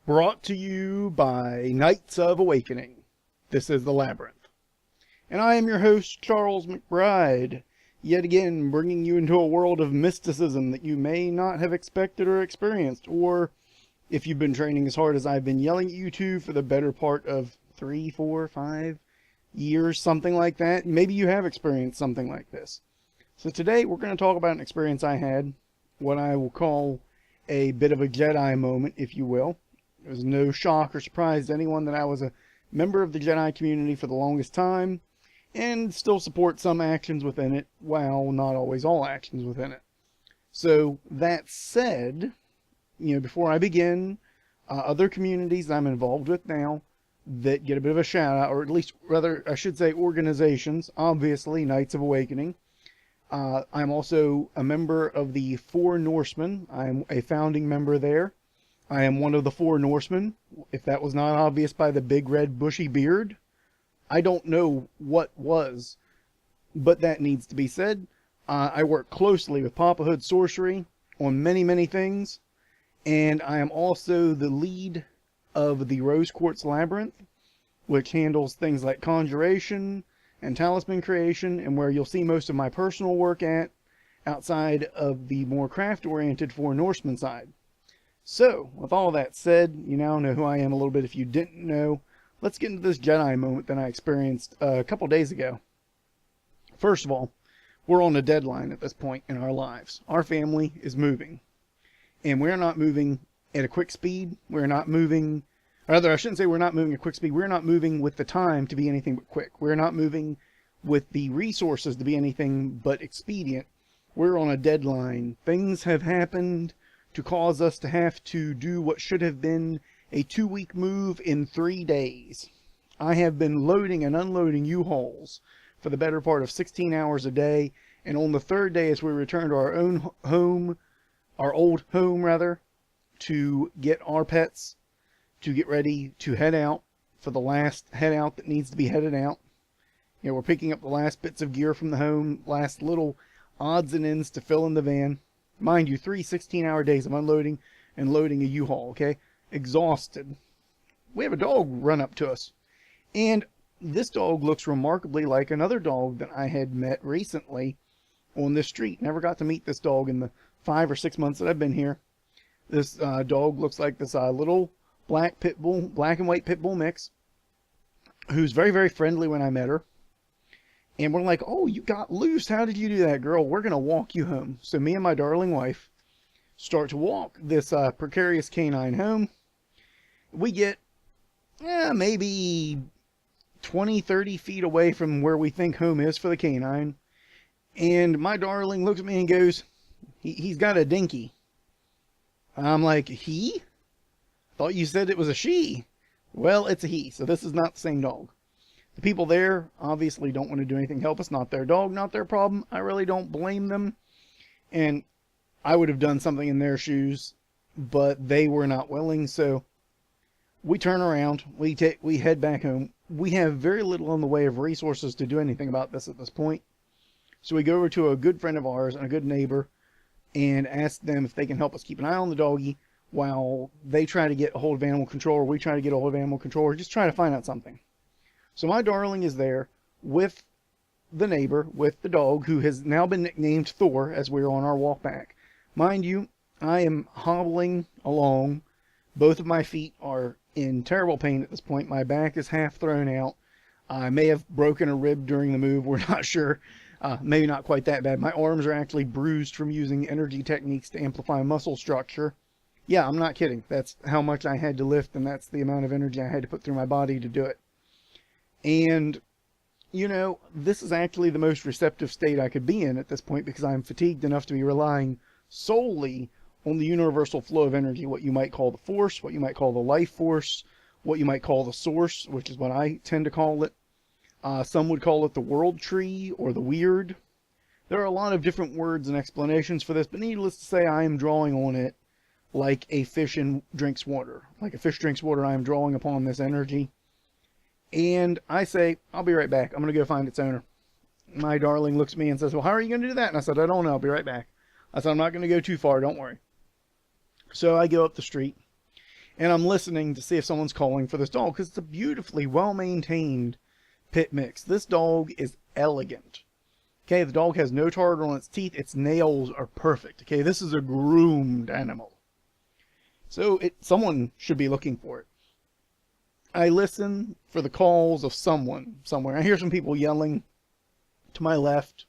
Brought to you by Knights of Awakening. This is the Labyrinth. And I am your host, Charles McBride, yet again bringing you into a world of mysticism that you may not have expected or experienced, or if you've been training as hard as I've been yelling at you to for the better part of 3, 4, 5 years, something like that, maybe you have experienced something like this. So today we're going to talk about an experience I had, what I will call a bit of a Jedi moment, if you will. It was no shock or surprise to anyone that I was a member of the Jedi community for the longest time, and still support some actions within it, while not always all actions within it. So, that said, before I begin, other communities I'm involved with now that get a bit of a shout out, or at least, rather, I should say organizations, obviously, Knights of Awakening. I'm also a member of the Four Norsemen. I'm a founding member there. I am one of the Four Norsemen. If that was not obvious by the big red bushy beard, I don't know what was, but that needs to be said. I work closely with Papa Hood Sorcery on many, many things, and I am also the lead of the Rosequartz Labyrinth, which handles things like conjuration and talisman creation, and where you'll see most of my personal work at, outside of the more craft-oriented Four Norsemen side. So, with all that said, you now know who I am a little bit if you didn't know. Let's get into this Jedi moment that I experienced a couple days ago. First of all, we're on a deadline at this point in our lives. Our family is moving. And we're not moving at a quick speed. We're not moving, rather I shouldn't say we're not moving at quick speed. We're not moving with the time to be anything but quick. We're not moving with the resources to be anything but expedient. We're on a deadline. Things have happened to cause us to have to do what should have been a 2-week move in 3 days. I have been loading and unloading U-Hauls for the better part of 16 hours a day, and on the third day as we return to our own home, our old home rather, to get our pets, to get ready to head out for the last head out that needs to be headed out. We're picking up the last bits of gear from the home, last little odds and ends to fill in the van. Mind you, 3 16-hour days of unloading and loading a U-Haul, okay? Exhausted. We have a dog run up to us. And this dog looks remarkably like another dog that I had met recently on this street. Never got to meet this dog in the 5 or 6 months that I've been here. This dog looks like this little black and white pit bull mix, who's very, very friendly when I met her. And we're like, oh, you got loose. How did you do that, girl? We're going to walk you home. So me and my darling wife start to walk this precarious canine home. We get maybe 20, 30 feet away from where we think home is for the canine. And my darling looks at me and goes, he's got a dinky. I'm like, he? Thought you said it was a she. Well, it's a he, so this is not the same dog. The people there obviously don't want to do anything to help us. Not their dog, not their problem. I really don't blame them. And I would have done something in their shoes, but they were not willing. So we turn around. We head back home. We have very little in the way of resources to do anything about this at this point. So we go over to a good friend of ours and a good neighbor and ask them if they can help us keep an eye on the doggy while they try to get a hold of animal control, or we try to get a hold of animal control, or just try to find out something. So my darling is there with the neighbor, with the dog, who has now been nicknamed Thor as we're on our walk back. Mind you, I am hobbling along. Both of my feet are in terrible pain at this point. My back is half thrown out. I may have broken a rib during the move. We're not sure. Maybe not quite that bad. My arms are actually bruised from using energy techniques to amplify muscle structure. Yeah, I'm not kidding. That's how much I had to lift, and that's the amount of energy I had to put through my body to do it. And, this is actually the most receptive state I could be in at this point, because I'm fatigued enough to be relying solely on the universal flow of energy, what you might call the force, what you might call the life force, what you might call the source, which is what I tend to call it. Some would call it the world tree or the weird. There are a lot of different words and explanations for this, but needless to say, I am drawing on it like a fish drinks water. Like a fish drinks water, I am drawing upon this energy. And I say, I'll be right back. I'm going to go find its owner. My darling looks at me and says, well, how are you going to do that? And I said, I don't know. I'll be right back. I said, I'm not going to go too far. Don't worry. So I go up the street, And I'm listening to see if someone's calling for this dog, because it's a beautifully well-maintained pit mix. This dog is elegant. Okay, the dog has no tartar on its teeth. Its nails are perfect. Okay, this is a groomed animal. So someone should be looking for it. I listen for the calls of someone somewhere. I hear some people yelling to my left.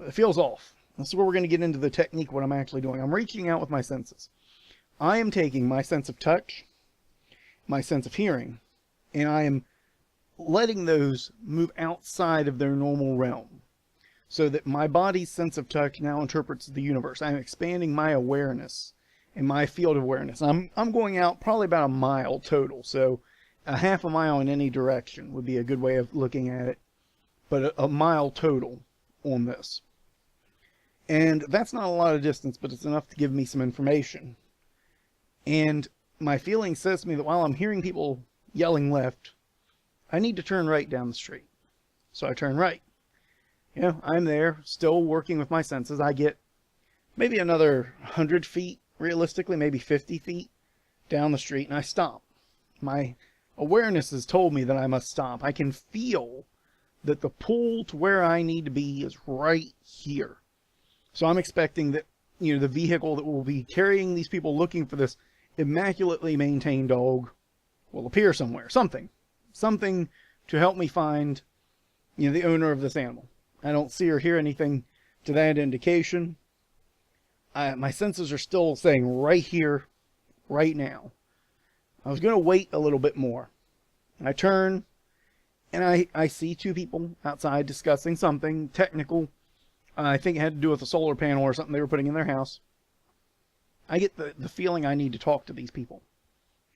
It feels off. This is where we're going to get into the technique, what I'm actually doing. I'm reaching out with my senses. I am taking my sense of touch, my sense of hearing, and I am letting those move outside of their normal realm, so that my body's sense of touch now interprets the universe. I'm expanding my awareness and my field of awareness. I'm going out probably about a mile total, so a half a mile in any direction would be a good way of looking at it, but a mile total on this. And that's not a lot of distance, but it's enough to give me some information. And my feeling says to me that while I'm hearing people yelling left, I need to turn right down the street. So I turn right. You know, I'm there, still working with my senses. I get maybe another 100 feet, realistically, maybe 50 feet down the street, and I stop. My awareness has told me that I must stop. I can feel that the pull to where I need to be is right here. So I'm expecting that, you know, the vehicle that will be carrying these people looking for this immaculately maintained dog will appear somewhere. Something to help me find, you know, the owner of this animal. I don't see or hear anything to that indication. My senses are still saying right here, right now. I was going to wait a little bit more. I turn, and I see two people outside discussing something technical. I think it had to do with a solar panel or something they were putting in their house. I get the feeling I need to talk to these people.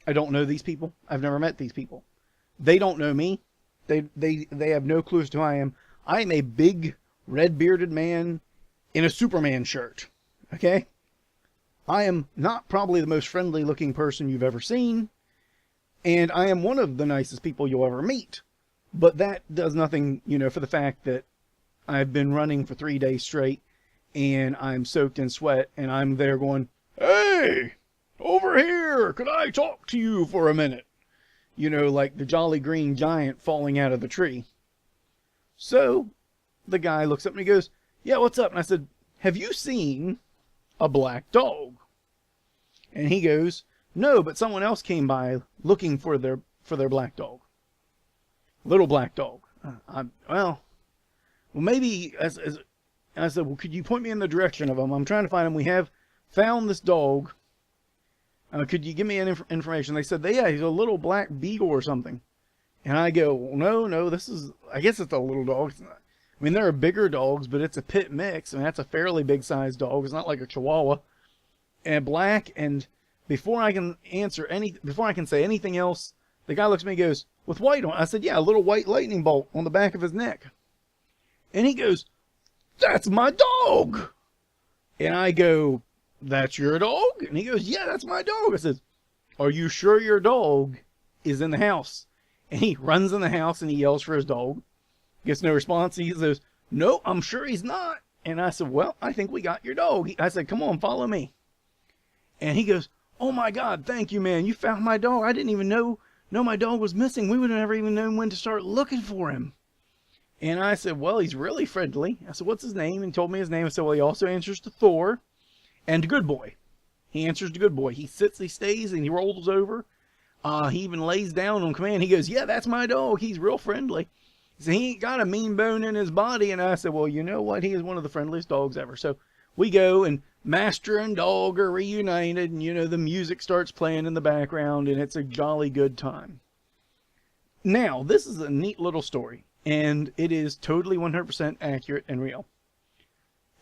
I don't know these people. I've never met these people. They don't know me. They have no clue as to who I am. I am a big, red-bearded man in a Superman shirt. Okay? I am not probably the most friendly-looking person you've ever seen. And I am one of the nicest people you'll ever meet. But that does nothing, you know, for the fact that I've been running for 3 days straight, and I'm soaked in sweat, and I'm there going, "Hey, over here, could I talk to you for a minute?" You know, like the Jolly Green Giant falling out of the tree. So, the guy looks up and he goes, "Yeah, what's up?" And I said, "Have you seen a black dog?" And he goes, "No, but someone else came by looking for their black dog. Little black dog." Well, maybe, as I said, well, could you point me in the direction of him? I'm trying to find him. We have found this dog. Could you give me any information? They said, yeah, he's a little black beagle or something. And I go, well, no, this is, I guess it's a little dog. It's not, I mean, there are bigger dogs, but it's a pit mix. I mean, that's a fairly big sized dog. It's not like a Chihuahua. And black, and before I can say anything else, the guy looks at me and goes, "With white on?" I said, "Yeah, a little white lightning bolt on the back of his neck." And he goes, "That's my dog." And I go, "That's your dog?" And he goes, "Yeah, that's my dog." I says, "Are you sure your dog is in the house?" And he runs in the house and he yells for his dog. Gets no response. He says, "No, I'm sure he's not." And I said, "Well, I think we got your dog." I said, "Come on, follow me." And he goes, "Oh my God, thank you, man. You found my dog. I didn't even know my dog was missing. We would have never even known when to start looking for him." And I said, "Well, he's really friendly." I said, "What's his name?" And he told me his name. I said, "Well, he also answers to Thor and to Good Boy." He answers to Good Boy. He sits, he stays, and he rolls over. He even lays down on command. He goes, "Yeah, that's my dog. He's real friendly." He said, "He ain't got a mean bone in his body." And I said, "Well, you know what? He is one of the friendliest dogs ever." So we go, and master and dog are reunited, and, you know, the music starts playing in the background, and it's a jolly good time. Now, this is a neat little story, and it is totally 100% accurate and real.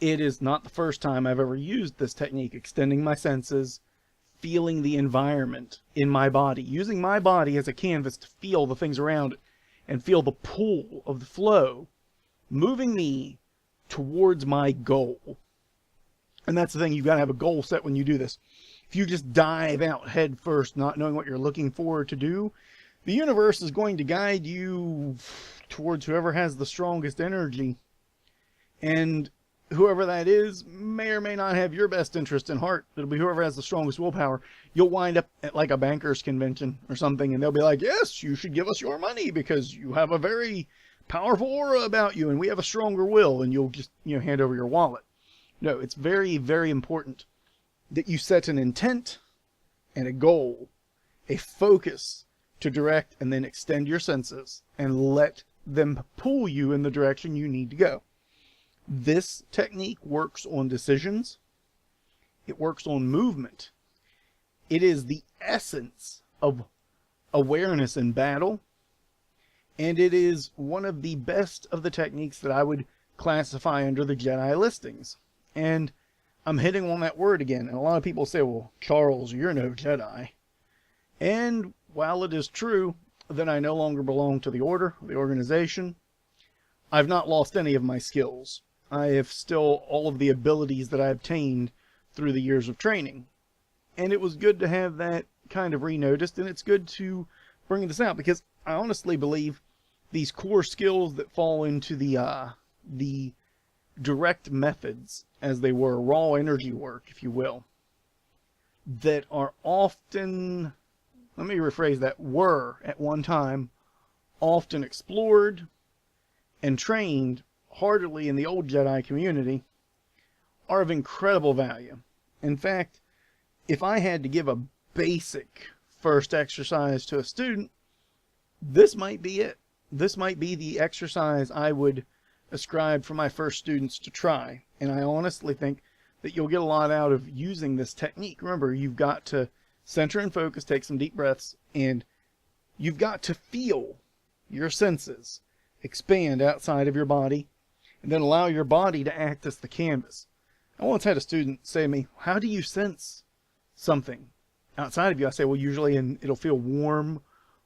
It is not the first time I've ever used this technique, extending my senses, feeling the environment in my body, using my body as a canvas to feel the things around it, and feel the pull of the flow, moving me towards my goal. And that's the thing, you've got to have a goal set when you do this. If you just dive out head first, not knowing what you're looking for to do, the universe is going to guide you towards whoever has the strongest energy. And whoever that is may or may not have your best interest in heart. It'll be whoever has the strongest willpower. You'll wind up at like a bankers convention or something, and they'll be like, yes, you should give us your money because you have a very powerful aura about you and we have a stronger will, and you'll just, hand over your wallet. No, it's very, very important that you set an intent and a goal, a focus to direct and then extend your senses and let them pull you in the direction you need to go. This technique works on decisions. It works on movement. It is the essence of awareness in battle. And it is one of the best of the techniques that I would classify under the Jedi listings. And I'm hitting on that word again. And a lot of people say, well, Charles, you're no Jedi. And while it is true that I no longer belong to the order, the organization, I've not lost any of my skills. I have still all of the abilities that I obtained through the years of training. And it was good to have that kind of re-noticed, and it's good to bring this out because I honestly believe these core skills that fall into the direct methods, as they were, raw energy work, if you will, that are often, let me rephrase that, were at one time often explored and trained heartily in the old Jedi community, are of incredible value. In fact, if I had to give a basic first exercise to a student, this might be it. This might be the exercise I would ascribe for my first students to try. And I honestly think that you'll get a lot out of using this technique. Remember, you've got to center and focus, take some deep breaths, and you've got to feel your senses expand outside of your body, and then allow your body to act as the canvas. I once had a student say to me, how do you sense something outside of you? I say, well, usually it'll feel warm,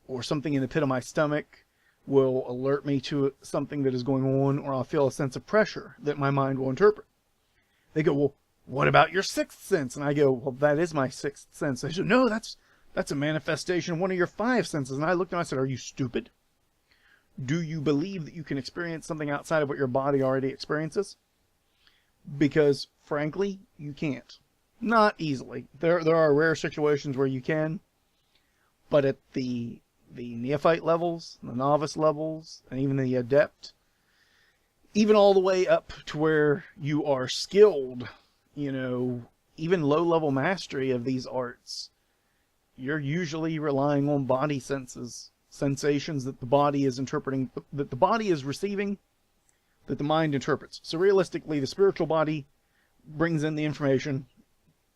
or something in the pit of my stomach will alert me to something that is going on, or I'll feel a sense of pressure that my mind will interpret. They go, well, what about your sixth sense? And I go, well, that is my sixth sense. They said, no, that's a manifestation of one of your five senses. And I looked and I said, are you stupid? Do you believe that you can experience something outside of what your body already experiences? Because, frankly, you can't. Not easily. There are rare situations where you can, but at the neophyte levels, the novice levels, and even the adept, even all the way up to where you are skilled, even low-level mastery of these arts, you're usually relying on body senses, sensations that the body is interpreting, that the body is receiving, that the mind interprets. So realistically, the spiritual body brings in the information,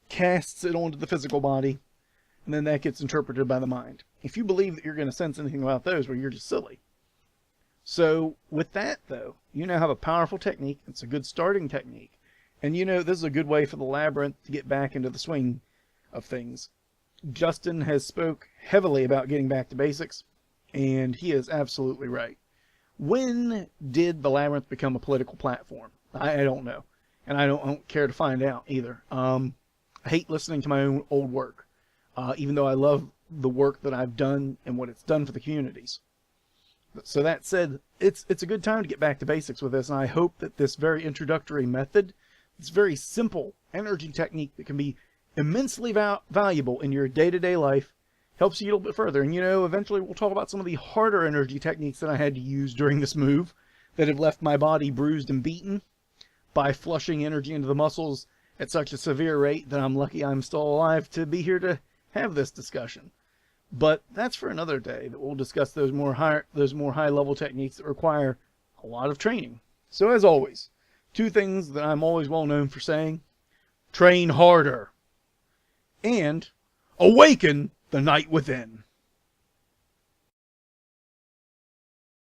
casts it onto the physical body, and then that gets interpreted by the mind. If you believe that you're going to sense anything about those, well, you're just silly. So with that, though, you now have a powerful technique. It's a good starting technique. And this is a good way for the Labyrinth to get back into the swing of things. Justin has spoke heavily about getting back to basics, and he is absolutely right. When did the Labyrinth become a political platform? I don't know. And I don't care to find out either. I hate listening to my own old work, even though I love the work that I've done and what it's done for the communities. So that said, it's a good time to get back to basics with this, and I hope that this very introductory method, this very simple energy technique that can be immensely valuable in your day-to-day life, helps you a little bit further. And eventually we'll talk about some of the harder energy techniques that I had to use during this move that have left my body bruised and beaten by flushing energy into the muscles at such a severe rate that I'm lucky I'm still alive to be here to have this discussion. But that's for another day, that we'll discuss those more high-level techniques that require a lot of training. So as always, two things that I'm always well known for saying: train harder and awaken the night within.